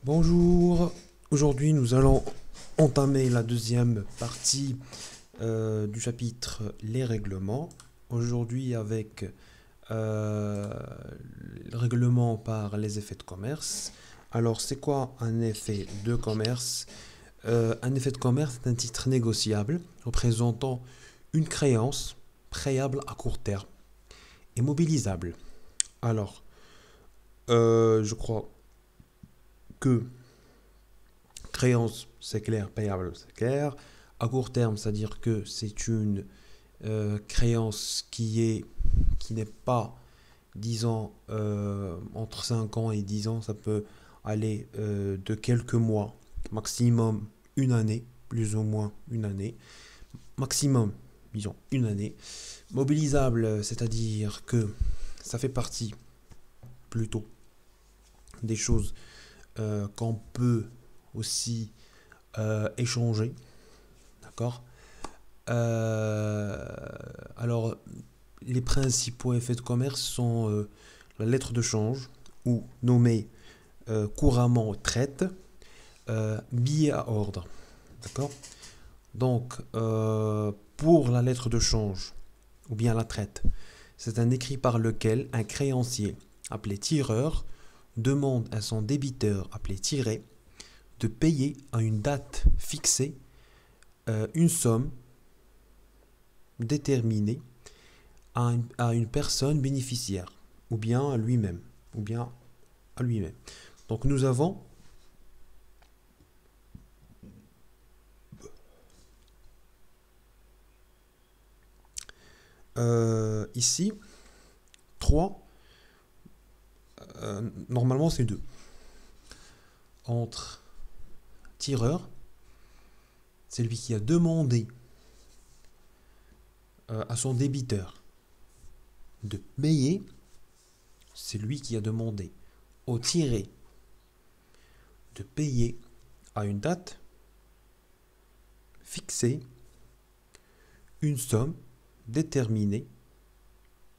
Bonjour, aujourd'hui nous allons entamer la deuxième partie du chapitre Les règlements. Aujourd'hui avec euh, le règlement par les effets de commerce. Alors c'est quoi un effet de commerce? Un effet de commerce est un titre négociable représentant une créance préable à court terme et mobilisable. Alors, je crois que créance, c'est clair, payable, c'est clair. À court terme, c'est-à-dire que c'est une créance qui n'est pas, disons, entre 5 ans et 10 ans, ça peut aller de quelques mois, maximum une année, plus ou moins une année, maximum, disons, une année. Mobilisable, c'est-à-dire que ça fait partie plutôt des choses qu'on peut aussi échanger, d'accord. Euh, alors, les principaux effets de commerce sont la lettre de change, ou nommée couramment traite, billet à ordre, d'accord. Donc, pour la lettre de change, ou bien la traite, c'est un écrit par lequel un créancier, appelé tireur, demande à son débiteur, appelé tiré, de payer à une date fixée une somme déterminée à une personne bénéficiaire, ou bien à lui-même, ou bien à lui-même. Donc nous avons ici trois, normalement c'est deux, entre tireur, c'est lui qui a demandé à son débiteur de payer, c'est lui qui a demandé au tiré de payer à une date fixée une somme déterminée,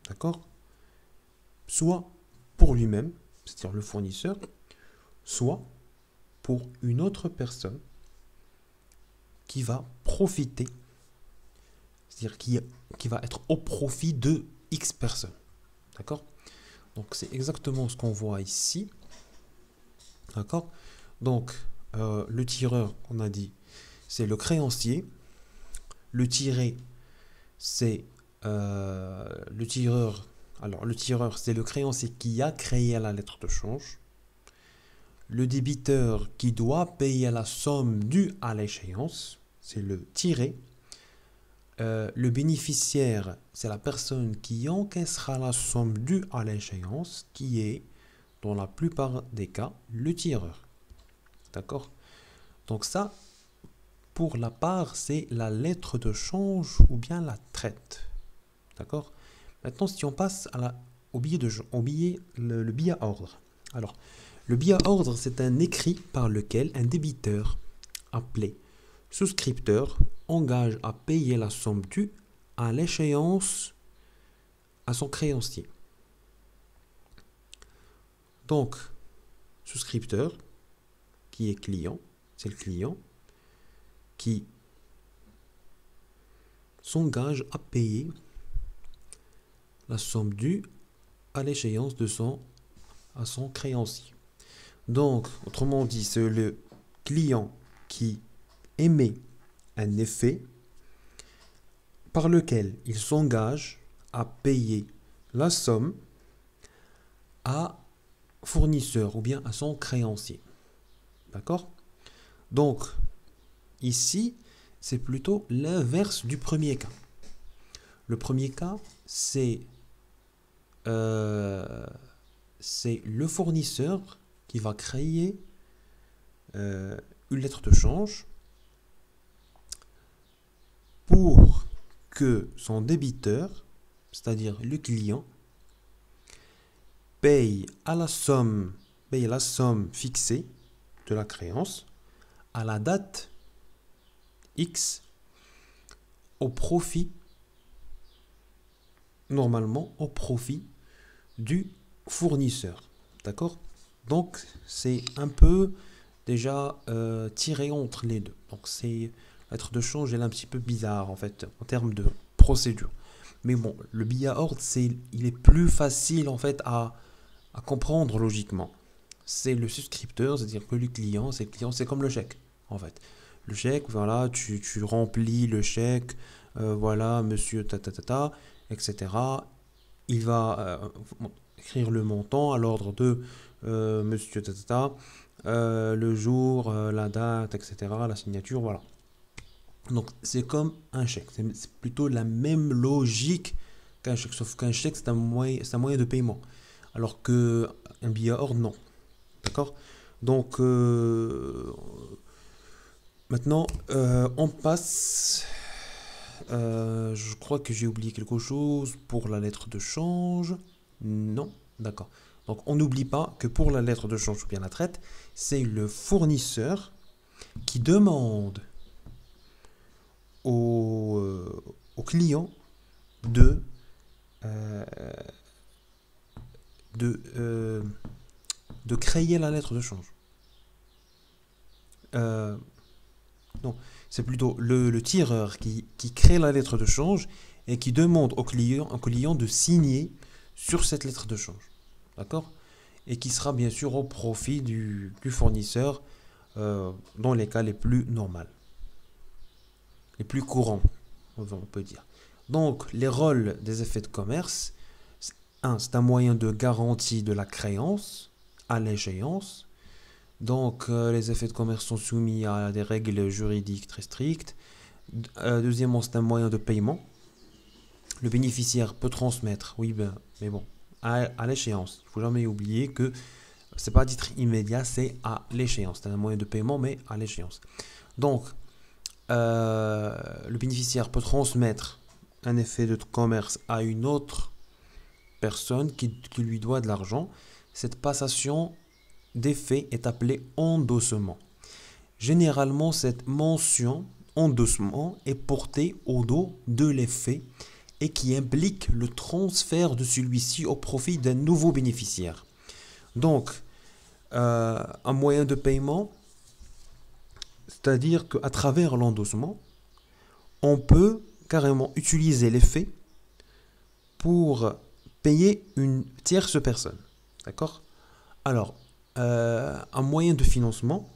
d'accord, soit pour lui-même, c'est-à-dire le fournisseur, soit pour une autre personne qui va profiter, c'est-à-dire qui va être au profit de X personnes, d'accord. Donc c'est exactement ce qu'on voit ici, d'accord. Donc le tireur, on a dit, c'est le créancier. Le tiré, c'est le tireur. Alors, le tireur, c'est le créancier qui a créé la lettre de change. Le débiteur qui doit payer la somme due à l'échéance, c'est le tiré. Le bénéficiaire, c'est la personne qui encaissera la somme due à l'échéance, qui est, dans la plupart des cas, le tireur. D'accord. Donc ça, pour la part, c'est la lettre de change ou bien la traite. D'accord. Maintenant, si on passe au billet le billet à ordre. Alors, le billet à ordre, c'est un écrit par lequel un débiteur appelé souscripteur engage à payer la somme due à l'échéance à son créancier. Donc, souscripteur, qui est client, c'est le client qui s'engage à payer la somme due à l'échéance à son créancier. Donc, autrement dit, c'est le client qui émet un effet par lequel il s'engage à payer la somme à fournisseur ou bien à son créancier. D'accord. Donc, ici, c'est plutôt l'inverse du premier cas. Le premier cas, euh, c'est le fournisseur qui va créer une lettre de change pour que son débiteur, c'est-à-dire le client, paye la somme fixée de la créance à la date X au profit, normalement au profit du fournisseur. D'accord. Donc, c'est un peu déjà tiré entre les deux. Donc, c'est la lettre de change, elle est un petit peu bizarre, en fait, en termes de procédure. Mais bon, le billet à ordre, il est plus facile, en fait, à comprendre logiquement. C'est le souscripteur, c'est-à-dire que le client, c'est comme le chèque, en fait. Le chèque, voilà, tu remplis le chèque, voilà, monsieur ta ta ta ta, etc. Il va écrire le montant à l'ordre de monsieur ta ta ta, le jour, la date, etc., la signature, voilà. Donc c'est comme un chèque, c'est plutôt la même logique qu'un chèque, sauf qu'un chèque c'est un moyen de paiement, alors que un billet à ordre non, d'accord? Donc maintenant on passe, je crois que j'ai oublié quelque chose pour la lettre de change, non, d'accord. Donc on n'oublie pas que pour la lettre de change ou bien la traite, c'est le fournisseur qui demande au client de, euh, de, euh, de créer la lettre de change. Euh, non, c'est plutôt le tireur qui crée la lettre de change et qui demande au client de signer sur cette lettre de change. D'accord? Et qui sera bien sûr au profit du fournisseur dans les cas les plus normaux, les plus courants, on peut dire. Donc, les rôles des effets de commerce, c'est un moyen de garantie de la créance à l'échéance. Donc, les effets de commerce sont soumis à des règles juridiques très strictes. Deuxièmement, c'est un moyen de paiement. Le bénéficiaire peut transmettre, oui, ben, mais bon, à l'échéance. Il ne faut jamais oublier que c'est pas à titre immédiat, c'est à l'échéance. C'est un moyen de paiement, mais à l'échéance. Donc, le bénéficiaire peut transmettre un effet de commerce à une autre personne qui lui doit de l'argent. Cette passation d'effet est appelée endossement. Généralement, cette mention endossement est portée au dos de l'effet et qui implique le transfert de celui-ci au profit d'un nouveau bénéficiaire. Donc, un moyen de paiement, c'est-à-dire qu'à travers l'endossement, on peut carrément utiliser l'effet pour payer une tierce personne. D'accord? Alors, un moyen de financement,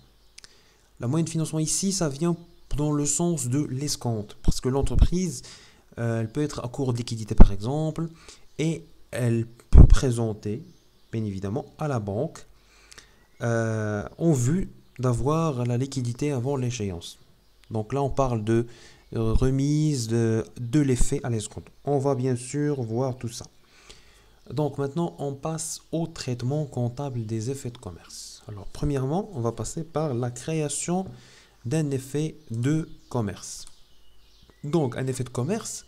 la moyen de financement ici, ça vient dans le sens de l'escompte. Parce que l'entreprise, elle peut être à court de liquidité par exemple, et elle peut présenter, bien évidemment, à la banque en vue d'avoir la liquidité avant l'échéance. Donc là, on parle de remise de l'effet à l'escompte. On va bien sûr voir tout ça. Donc maintenant, on passe au traitement comptable des effets de commerce. Alors, premièrement, on va passer par la création d'un effet de commerce. Donc, un effet de commerce,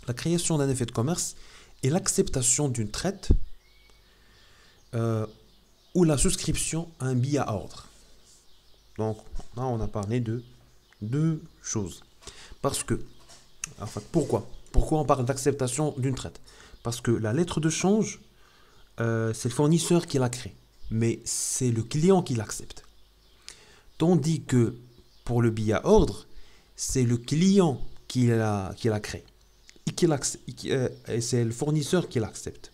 la création d'un effet de commerce est l'acceptation d'une traite ou la souscription à un billet à ordre. Donc, là, on a parlé de deux choses. Parce que, enfin, pourquoi on parle d'acceptation d'une traite? Parce que la lettre de change, c'est le fournisseur qui la crée, mais c'est le client qui l'accepte. Tandis que pour le billet à ordre, c'est le client qui la crée. Et c'est le fournisseur qui l'accepte.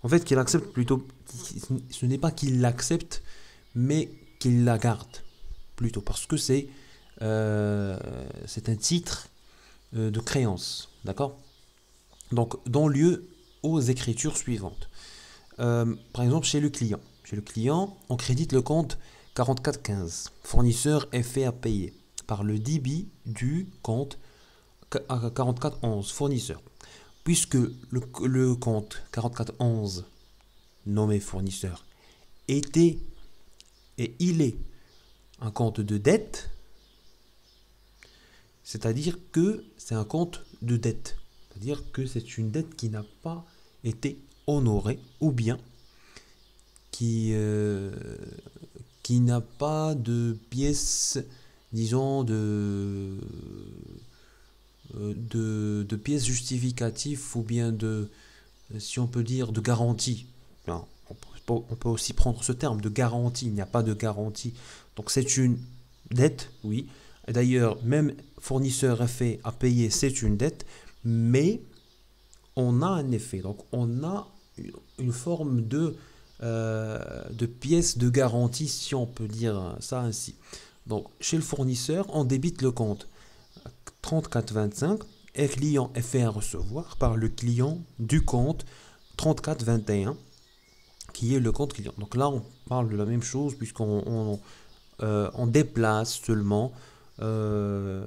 En fait, qu'il accepte plutôt, ce n'est pas qu'il l'accepte, mais qu'il la garde plutôt, parce que c'est un titre de créance, d'accord? Donc, donne lieu aux écritures suivantes. Par exemple, chez le client. Chez le client, on crédite le compte 4415. Fournisseur est fait à payer par le débit du compte 4411. Fournisseur. Puisque le compte 4411, nommé fournisseur, était et il est un compte de dette, c'est-à-dire que c'est un compte de dette. C'est-à-dire que c'est une dette qui n'a pas été honorée ou bien qui n'a pas de pièces, disons, de pièces justificatives ou bien de, si on peut dire, de garantie. Non, on peut aussi prendre ce terme de garantie. Il n'y a pas de garantie. Donc c'est une dette, oui. D'ailleurs, même fournisseur effet à payer, c'est une dette, mais on a un effet. Donc on a une forme de pièce de garantie, si on peut dire ça ainsi. Donc chez le fournisseur, on débite le compte 34,25 et le client est fait à recevoir par le client du compte 34,21 qui est le compte client. Donc là, on parle de la même chose puisqu'on déplace seulement la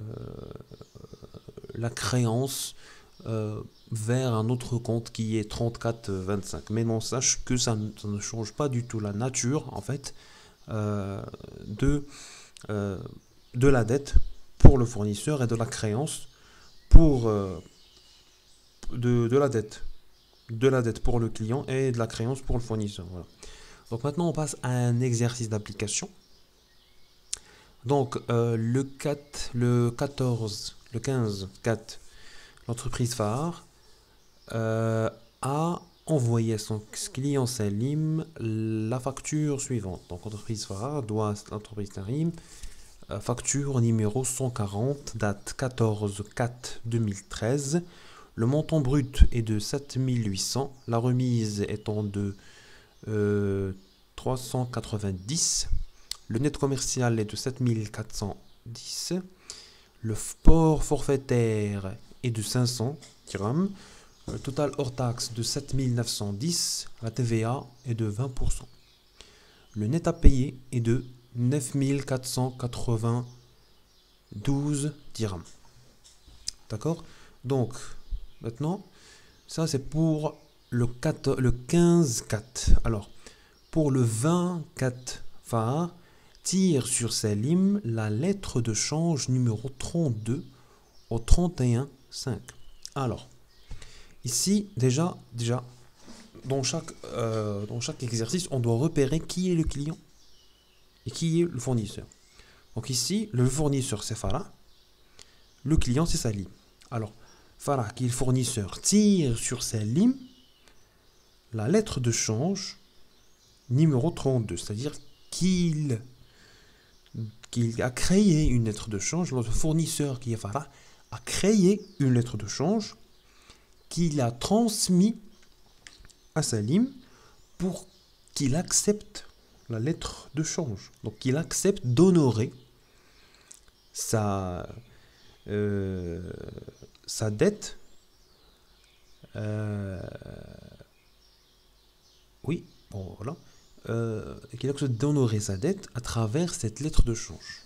créance vers un autre compte qui est 34,25. Mais non, sache que ça ne change pas du tout la nature, en fait, de la dette pour le fournisseur et de la créance pour de la dette. De la dette pour le client et de la créance pour le fournisseur. Voilà. Donc maintenant, on passe à un exercice d'application. Donc le 15, 4, l'entreprise phare a envoyé à son client Salim la facture suivante. Donc l'entreprise phare doit à l'entreprise Salim facture numéro 140, date 14/4/2013. Le montant brut est de 7800, la remise étant de 390. Le net commercial est de 7410. Le port forfaitaire est de 500 dirhams. Le total hors taxe de 7910. La TVA est de 20%. Le net à payer est de 9492 dirhams. D'accord? Donc, maintenant, ça c'est pour le 15-4. Alors, pour le 24 phare, tire sur Salim la lettre de change numéro 32 au 31,5. Alors, ici, déjà dans chaque exercice, on doit repérer qui est le client et qui est le fournisseur. Donc ici, le fournisseur c'est Farah, le client c'est Salim. Alors, Farah, qui est le fournisseur, tire sur Salim la lettre de change numéro 32, c'est-à-dire qu'il a créé une lettre de change. Notre fournisseur qui est Farah a créé une lettre de change qu'il a transmis à Salim pour qu'il accepte la lettre de change. Donc qu'il accepte d'honorer sa dette. Oui, bon voilà. Qu'il accepte d'honorer sa dette à travers cette lettre de change.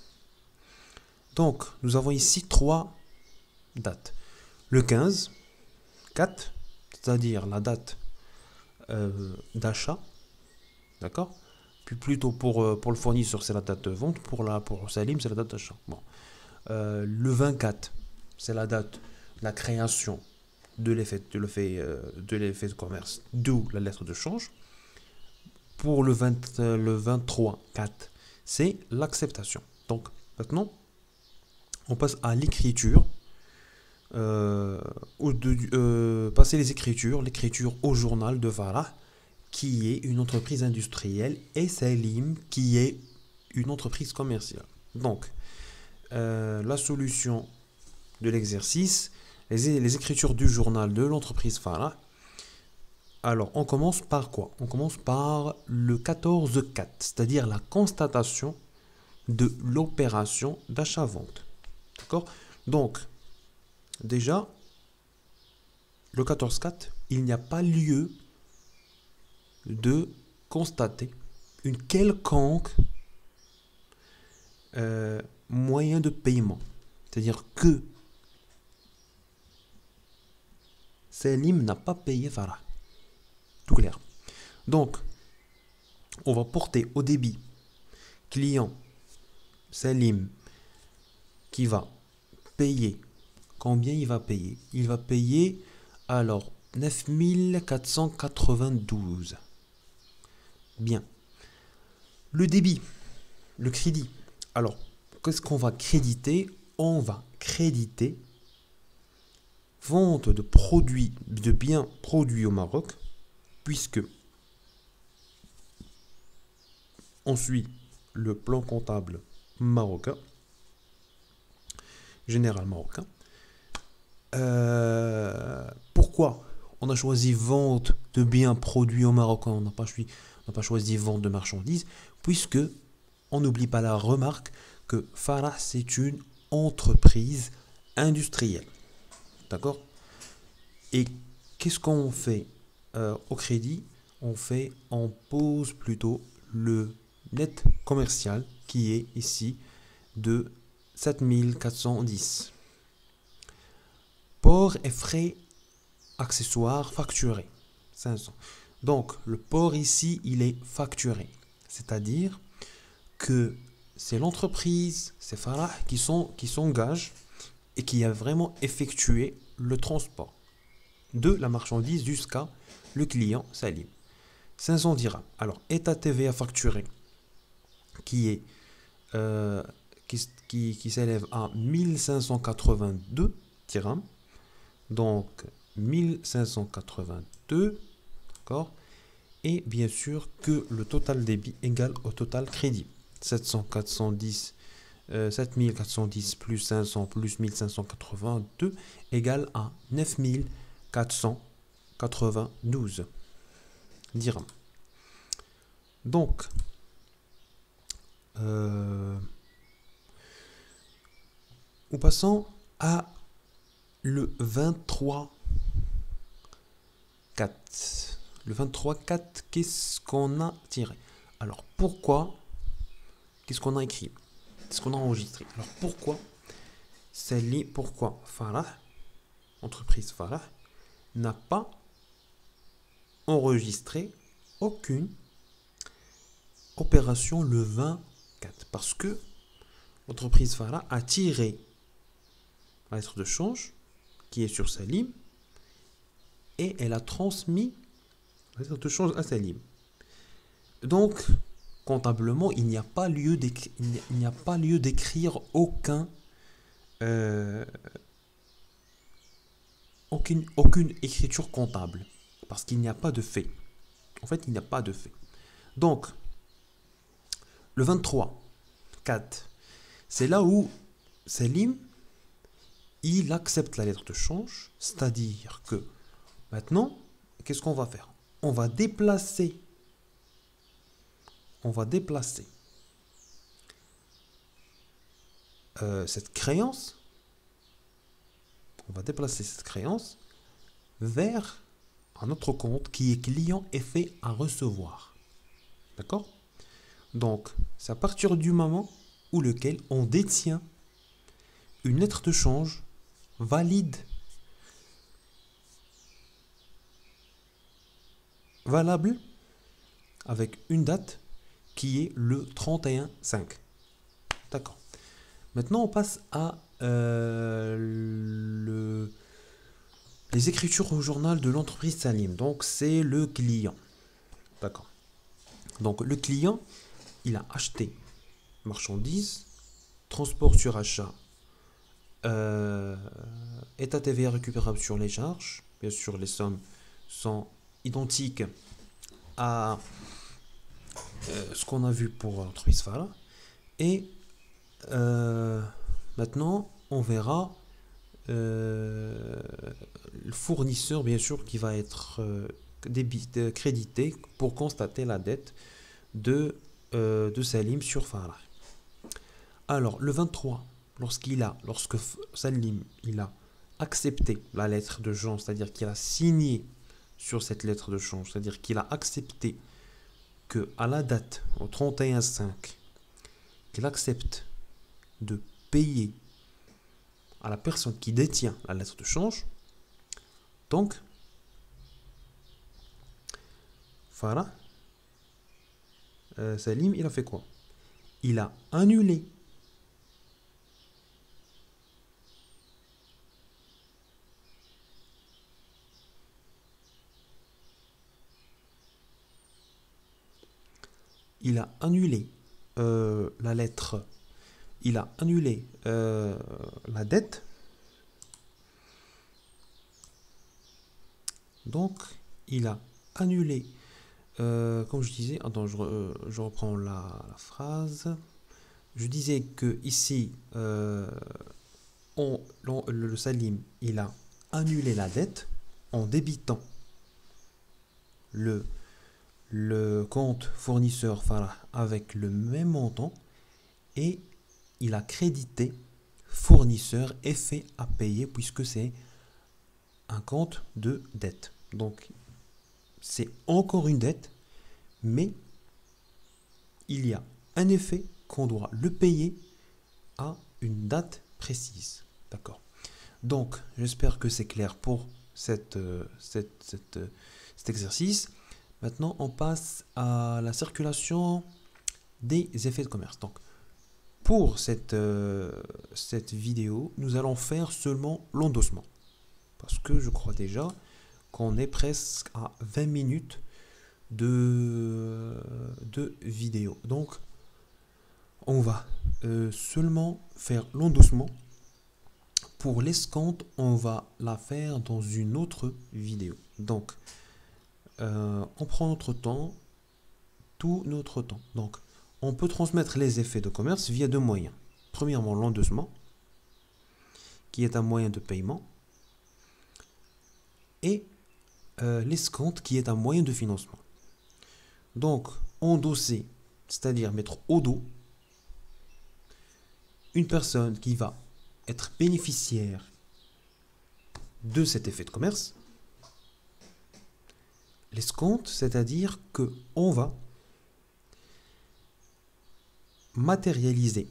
Donc, nous avons ici 3 dates. Le 15, 4, c'est-à-dire la date d'achat, d'accord? Puis plutôt pour le fournisseur, c'est la date de vente, pour Salim, c'est la date d'achat. Bon. Le 24, c'est la date de la création de l'effet de commerce, d'où la lettre de change. Pour le 23, 4, c'est l'acceptation. Donc, maintenant, on passe à l'écriture. Passer l'écriture au journal de Farah, qui est une entreprise industrielle, et Salim, qui est une entreprise commerciale. Donc, la solution de l'exercice, les écritures du journal de l'entreprise Farah. Alors, on commence par quoi? On commence par le 14-4, c'est-à-dire la constatation de l'opération d'achat-vente. D'accord? Donc, déjà, le 14-4, il n'y a pas lieu de constater une quelconque moyen de paiement. C'est-à-dire que Salim n'a pas payé Farah. Tout clair. Donc, on va porter au débit client Salim qui va payer. Combien il va payer? Il va payer alors 9492. Bien. Le débit, le crédit. Alors, qu'est-ce qu'on va créditer? On va créditer vente de produits, de biens produits au Maroc, puisque on suit le plan comptable marocain, général marocain. Pourquoi on a choisi vente de biens produits au Maroc, on n'a pas choisi vente de marchandises, puisque on n'oublie pas la remarque que Farah, c'est une entreprise industrielle. D'accord? Et qu'est-ce qu'on fait au crédit? On pose plutôt le net commercial qui est ici de 7410. Port et frais accessoires facturés, 500. Donc, le port ici, il est facturé. C'est-à-dire que c'est l'entreprise, c'est Farah qui s'engage et qui a vraiment effectué le transport de la marchandise jusqu'à le client Salim. 500 dirhams. Alors, état TVA facturé qui est qui s'élève à 1582 dirhams. Donc, 1582, d'accord? Et bien sûr que le total débit égale au total crédit. 7410 plus 500 plus 1582 égale à 9492 dirhams. Donc, nous passons à le 23-4. Le 23-4, qu'est-ce qu'on a tiré? Alors, qu'est-ce qu'on a écrit? Qu'est-ce qu'on a enregistré? Alors, pourquoi Farah, entreprise Farah, n'a pas enregistré aucune opération le 24? Parce que l'entreprise Farah a tiré la lettre de change qui est sur Salim et elle a transmis la lettre de change à Salim. Donc, comptablement, il n'y a pas lieu d'écrire aucune écriture comptable parce qu'il n'y a pas de fait. En fait, il n'y a pas de fait. Donc, le 23-4, c'est là où Salim il accepte la lettre de change, c'est-à-dire que maintenant, qu'est-ce qu'on va faire? On va déplacer cette créance, vers un autre compte qui est client et fait à recevoir. D'accord? Donc, c'est à partir du moment où lequel on détient une lettre de change valable avec une date qui est le 31-5. D'accord. Maintenant, on passe à les écritures au journal de l'entreprise Salim. Donc, c'est le client. D'accord. Donc, le client, il a acheté marchandises, transport sur achat, état TVA récupérable sur les charges. Bien sûr, les sommes sont identiques à ce qu'on a vu pour l'entreprise Farah. Et maintenant, on verra le fournisseur, bien sûr, qui va être crédité pour constater la dette de Salim sur Farah. Alors, le 23, lorsque Salim il a accepté la lettre de change, c'est-à-dire qu'il a signé sur cette lettre de change, c'est-à-dire qu'il a accepté que à la date, au 31-5, qu'il accepte de payer à la personne qui détient la lettre de change. Donc, Farah, Salim, il a fait quoi? Il a annulé la lettre, il a annulé la dette. Donc, il a annulé comme je disais, attends, je reprends la phrase. Je disais que ici, le Salim, il a annulé la dette en débitant le, le compte fournisseur Farah avec le même montant et il a crédité fournisseur effet à payer puisque c'est un compte de dette. Donc, c'est encore une dette, mais il y a un effet qu'on doit le payer à une date précise. D'accord. Donc, j'espère que c'est clair pour cet exercice. Maintenant, on passe à la circulation des effets de commerce. Donc, pour cette vidéo, nous allons faire seulement l'endossement. Parce que je crois déjà qu'on est presque à 20 minutes de vidéo. Donc, on va seulement faire l'endossement. Pour l'escompte, on va la faire dans une autre vidéo. Donc, on prend notre temps, tout notre temps. Donc, on peut transmettre les effets de commerce via deux moyens. Premièrement, l'endossement, qui est un moyen de paiement, et l'escompte, qui est un moyen de financement. Donc, endosser, c'est-à-dire mettre au dos une personne qui va être bénéficiaire de cet effet de commerce. L'escompte, c'est-à-dire qu'on va matérialiser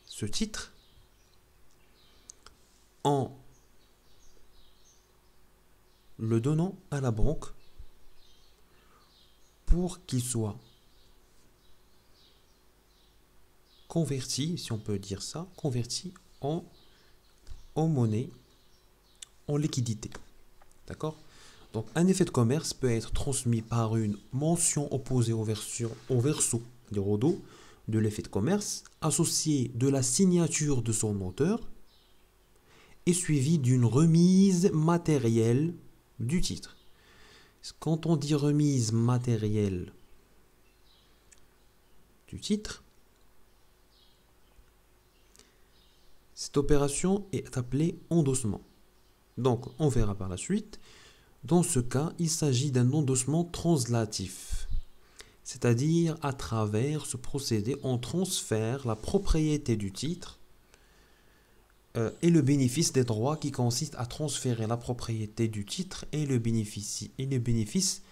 ce titre en le donnant à la banque pour qu'il soit converti, si on peut dire ça, converti en monnaie, en liquidité. D'accord? Donc, un effet de commerce peut être transmis par une mention opposée au verso des dos de l'effet de commerce, associé de la signature de son auteur et suivi d'une remise matérielle du titre. Quand on dit remise matérielle du titre, cette opération est appelée endossement. Donc, on verra par la suite. Dans ce cas, il s'agit d'un endossement translatif, c'est-à-dire à travers ce procédé, on transfère la propriété du titre et le bénéfice des droits qui consiste à transférer la propriété du titre et le bénéfice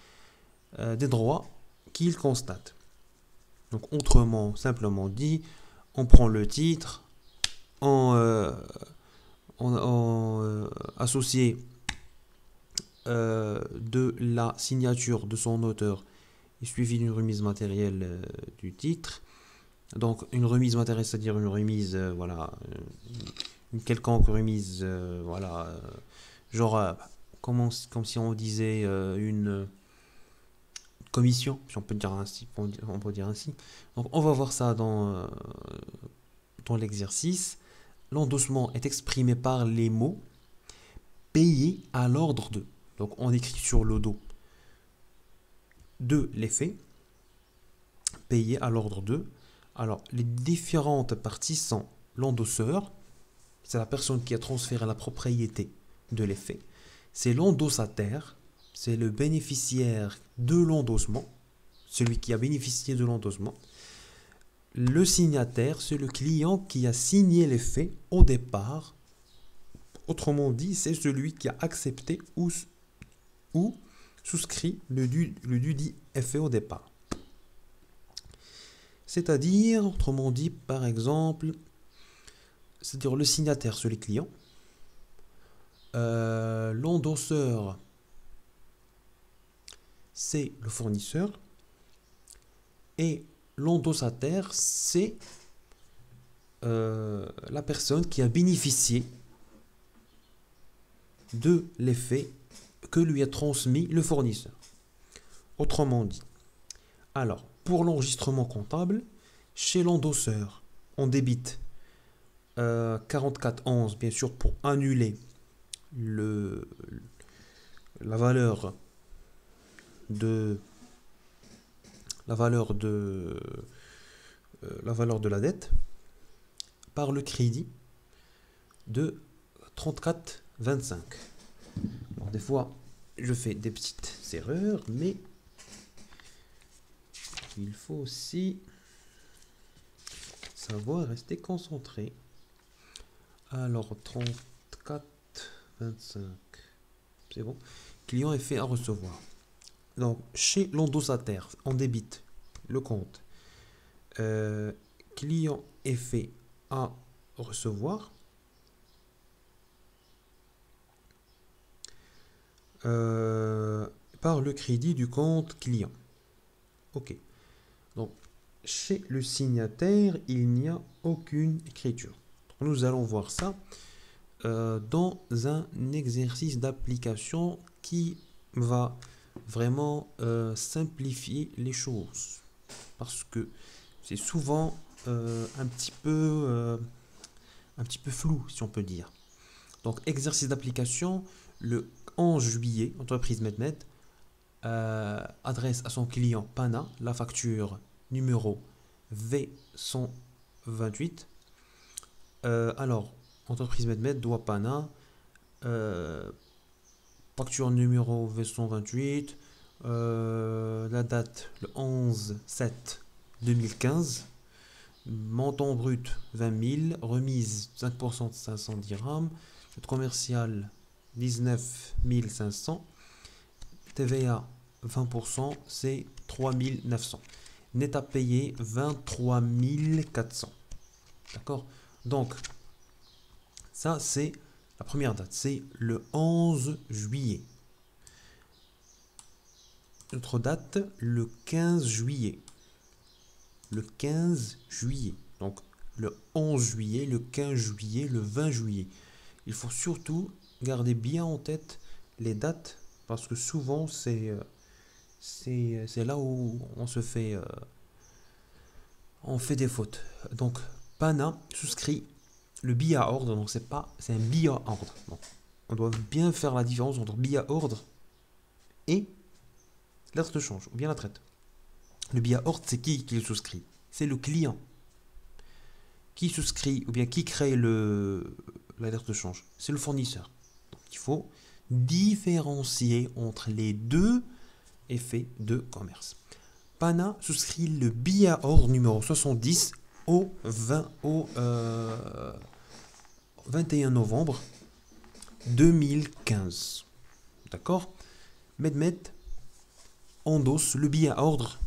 des droits qu'il constate. Donc, autrement, simplement dit, on prend le titre, associé de la signature de son auteur est suivi d'une remise matérielle du titre. Donc une remise matérielle, c'est-à-dire une remise, voilà, une quelconque remise, voilà, genre comme si on disait une commission, si on peut dire ainsi, on peut dire ainsi. Donc on va voir ça dans l'exercice. L'endossement est exprimé par les mots payés à l'ordre de. Donc on écrit sur le dos de l'effet, payé à l'ordre de. Alors les différentes parties sont l'endosseur, c'est la personne qui a transféré la propriété de l'effet. C'est l'endossataire, c'est le bénéficiaire de l'endossement, celui qui a bénéficié de l'endossement. Le signataire, c'est le client qui a signé l'effet au départ. Autrement dit, c'est celui qui a accepté ou souscrit le dudit effet au départ. C'est-à-dire, autrement dit, par exemple, c'est-à-dire le signataire, c'est le client. L'endosseur, c'est le fournisseur. Et l'endossataire, c'est la personne qui a bénéficié de l'effet que lui a transmis le fournisseur. Autrement dit, alors, pour l'enregistrement comptable, chez l'endosseur, on débite 44,11, bien sûr, pour annuler la valeur de la valeur de la dette par le crédit de 34,25. Alors, des fois, je fais des petites erreurs, mais il faut aussi savoir rester concentré. Alors, 34,25. C'est bon. Client est fait à recevoir. Donc, chez l'endosataire, on débite le compte. Client est fait à recevoir. Par le crédit du compte client. Ok. Donc, chez le signataire, il n'y a aucune écriture. Donc, nous allons voir ça dans un exercice d'application qui va vraiment simplifier les choses. Parce que c'est souvent un petit peu flou, si on peut dire. Donc, exercice d'application, le 11 juillet, entreprise Medmed adresse à son client Pana la facture numéro V128. Alors, entreprise Medmed doit Pana facture numéro V128, la date le 11/7/2015, montant brut 20 000, remise 5% de 500 dirhams, commercial 19 500, TVA 20%, c'est 3 900. Net à payer 23 400. D'accord? Donc, ça c'est la première date, c'est le 11 juillet. Notre date, le 15 juillet. Le 15 juillet. Donc, le 11 juillet, le 15 juillet, le 20 juillet. Il faut surtout garder bien en tête les dates parce que souvent c'est là où on fait des fautes. Donc Pana souscrit le billet à ordre, donc c'est un billet à ordre. Donc, on doit bien faire la différence entre billet à ordre et lettre de change ou bien la traite. Le billet à ordre, c'est qui le souscrit? C'est le client qui souscrit ou bien qui crée la lettre de change. C'est le fournisseur. Donc, il faut différencier entre les deux effets de commerce. Pana souscrit le billet à ordre numéro 70 au 21 novembre 2015. D'accord? Medmed endosse le billet à ordre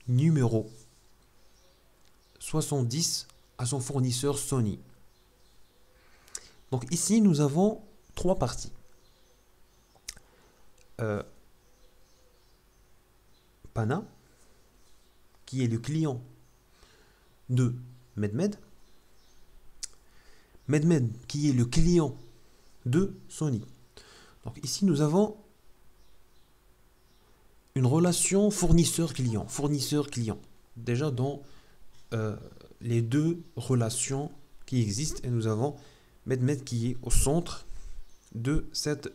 numéro 70 à son fournisseur Sony. Donc ici, nous avons trois parties. Pana, qui est le client de Medmed. Medmed, qui est le client de Sony. Donc ici, nous avons une relation fournisseur-client. Fournisseur-client. Déjà dans les deux relations qui existent. Et nous avons Medmed qui est au centre de cette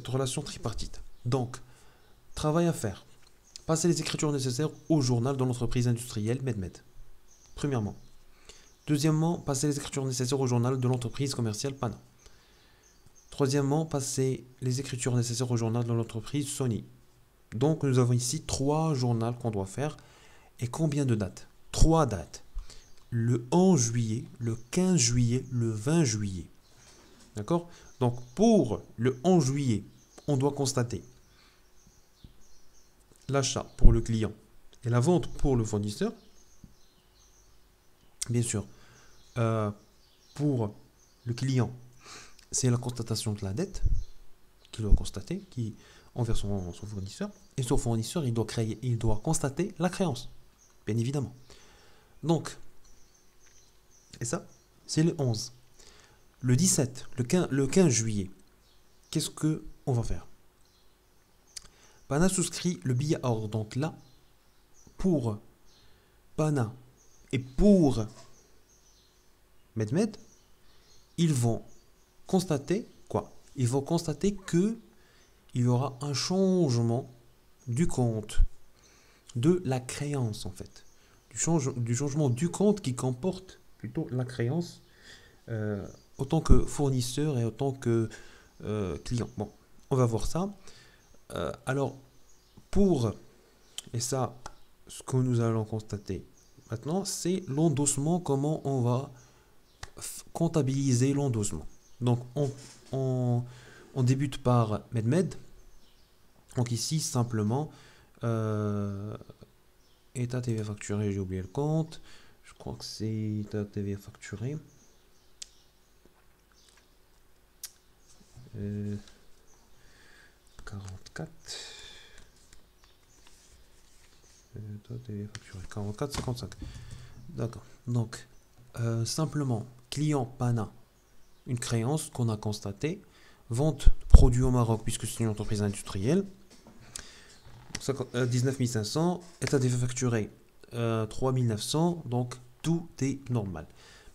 relation tripartite. Donc, travail à faire. Passer les écritures nécessaires au journal de l'entreprise industrielle Medmed. Premièrement. Deuxièmement, passer les écritures nécessaires au journal de l'entreprise commerciale Pana. Troisièmement, passer les écritures nécessaires au journal de l'entreprise Sony. Donc, nous avons ici 3 journaux qu'on doit faire. Et combien de dates? 3 dates. Le 11 juillet, le 15 juillet, le 20 juillet. D'accord? Donc, pour le 11 juillet, on doit constater l'achat pour le client et la vente pour le fournisseur. Bien sûr, pour le client, c'est la constatation de la dette qu'il doit constater envers son fournisseur. Et son fournisseur, il doit constater la créance, bien évidemment. Donc, et ça, c'est le 11. Le 17, le 15 juillet, qu'est-ce qu'on va faire? Pana souscrit le billet à ordre. Donc là, pour Pana et pour Medmed, ils vont constater quoi? Ils vont constater que il y aura un changement du compte, de la créance en fait. Du changement du compte qui comporte plutôt la créance, autant que fournisseur et autant que client. Bon, on va voir ça. Alors, et ça, ce que nous allons constater maintenant, c'est l'endossement, comment on va comptabiliser l'endossement. Donc, on débute par MedMed. Donc ici, simplement, état TVA facturé, j'ai oublié le compte. Je crois que c'est état TVA facturé. 44. État TVA facturé. 44, 55. D'accord. Donc, simplement, client PANA, une créance qu'on a constatée. Vente de produits au Maroc, puisque c'est une entreprise industrielle. 19 500. État TVA facturé 3 900. Donc, tout est normal.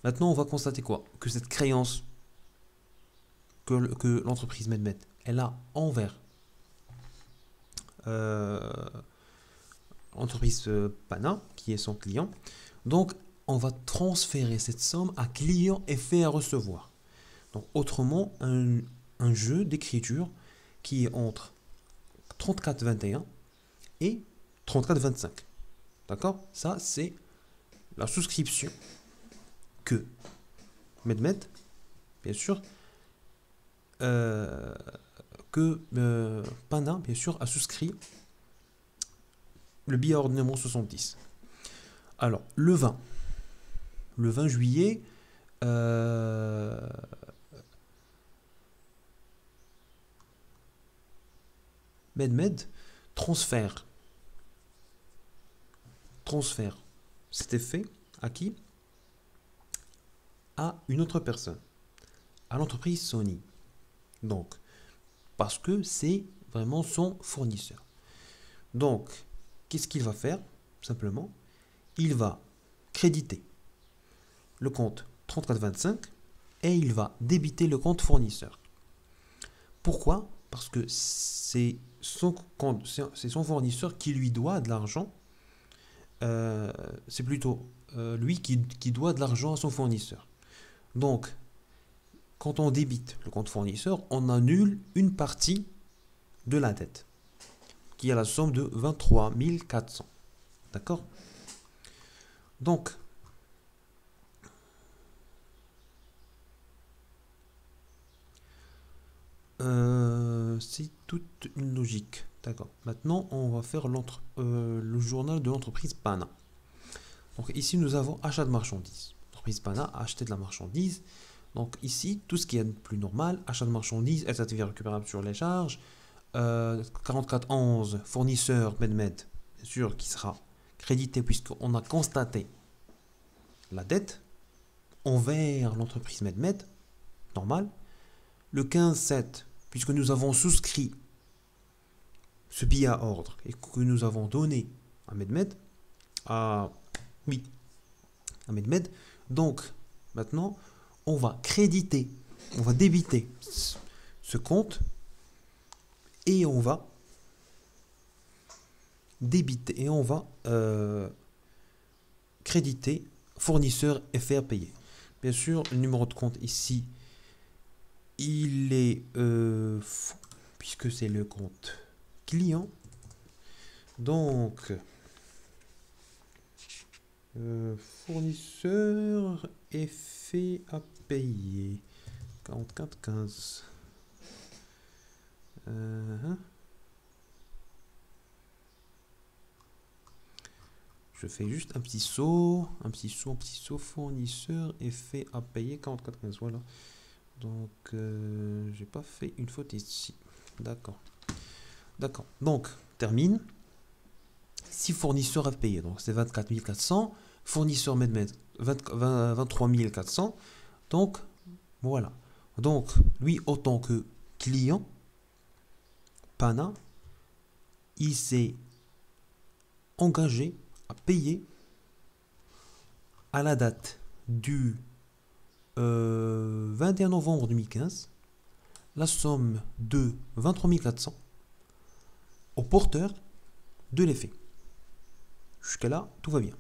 Maintenant, on va constater quoi? Que cette créance que l'entreprise MedMed, elle a envers l'entreprise PANA, qui est son client. Donc, on va transférer cette somme à client et fait à recevoir. Donc, autrement, un jeu d'écriture qui est entre 34,21 et 34,25. D'accord? Ça, c'est la souscription que MedMed, bien sûr, que PANA, bien sûr, a souscrit le billet ordonnement 70. Alors, le 20 juillet, MedMed transfère cet effet à qui? À une autre personne, à l'entreprise Sony. Donc, parce que c'est vraiment son fournisseur. Donc, qu'est-ce qu'il va faire? Simplement, il va créditer le compte 3425 et il va débiter le compte fournisseur. Pourquoi? Parce que c'est son fournisseur qui lui doit de l'argent. C'est plutôt lui qui doit de l'argent à son fournisseur. Donc, quand on débite le compte fournisseur, on annule une partie de la dette, qui est la somme de 23 400. D'accord? Donc, c'est toute une logique. D'accord. Maintenant, on va faire le journal de l'entreprise PANA. Donc ici, nous avons achat de marchandises. L'entreprise PANA a acheté de la marchandise. Donc ici, tout ce qui est plus normal, achat de marchandises, état TVA récupérable sur les charges, 4411, fournisseur MedMed, bien sûr, qui sera crédité puisqu'on a constaté la dette envers l'entreprise MedMed, normal. Le 15-7, puisque nous avons souscrit ce billet à ordre et que nous avons donné à MedMed, à MedMed, donc maintenant, on va débiter ce compte et on va créditer fournisseur et faire payer. Bien sûr, le numéro de compte ici, il est faux, puisque c'est le compte client. Donc, fournisseur et fait à payer 44,15. Je fais juste un petit saut, fournisseur et fait à payer 44,15. Voilà. Donc, j'ai pas fait une faute ici. D'accord. Donc, termine. Si fournisseur à payer, donc c'est 24 400. Fournisseur MedMed, 23 400. Donc, voilà. Donc, lui, autant que client, PANA, il s'est engagé à payer à la date du 21 novembre 2015 la somme de 23 400 au porteur de l'effet. Jusqu'à là, tout va bien.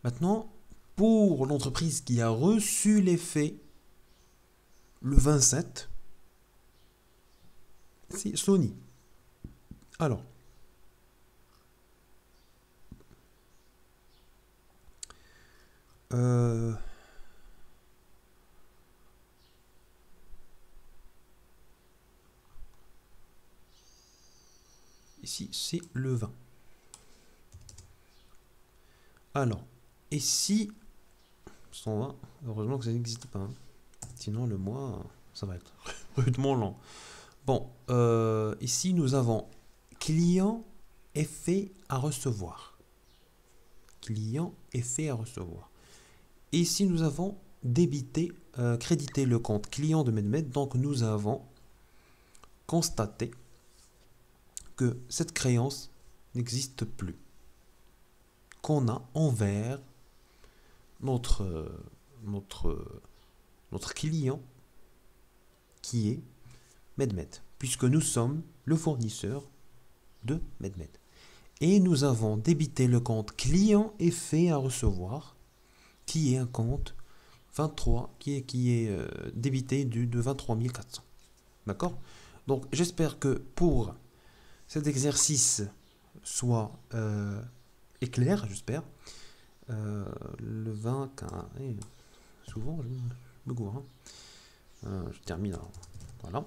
Maintenant, pour l'entreprise qui a reçu l'effet le 27, c'est Sony. Alors, ici, c'est le 20. Alors, et si 120, heureusement que ça n'existe pas. Hein. Sinon, le mois, ça va être rudement lent. Bon, ici, nous avons client effet à recevoir. Client effet à recevoir. Et ici, nous avons débité, crédité le compte client de MedMed. Donc, nous avons constaté que cette créance n'existe plus. Qu'on a envers notre client qui est MedMed, puisque nous sommes le fournisseur de MedMed. Et nous avons débité le compte client effet à recevoir, qui est un compte 23, qui est débité de 23 400. D'accord? Donc j'espère que pour cet exercice soit clair, j'espère. Le 20, souvent je me gourre. Hein. Je termine. Alors. Voilà.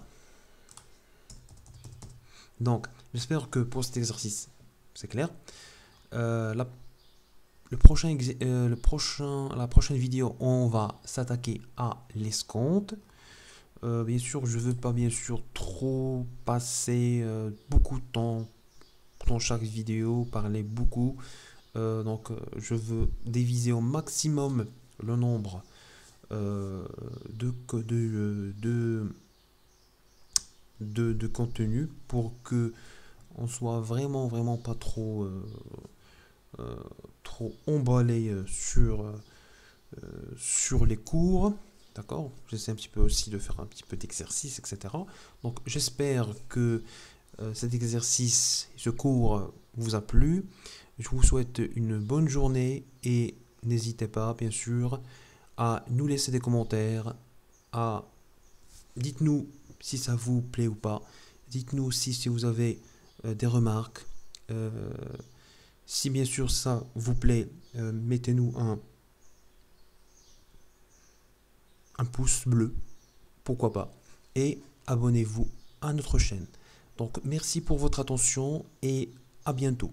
Donc, j'espère que pour cet exercice, c'est clair. La prochaine vidéo, on va s'attaquer à l'escompte. Bien sûr, je ne veux pas trop passer beaucoup de temps dans chaque vidéo, parler beaucoup. Donc, je veux diviser au maximum le nombre de contenu pour que on soit vraiment pas trop emballé sur les cours. D'accord? J'essaie un petit peu aussi de faire un petit peu d'exercice, etc. Donc, j'espère que cet exercice, ce cours vous a plu. Je vous souhaite une bonne journée et n'hésitez pas, bien sûr, à nous laisser des commentaires, dites-nous si ça vous plaît ou pas. Dites-nous aussi si vous avez des remarques. Si bien sûr ça vous plaît, mettez-nous un pouce bleu, pourquoi pas. Et abonnez-vous à notre chaîne. Donc merci pour votre attention et à bientôt.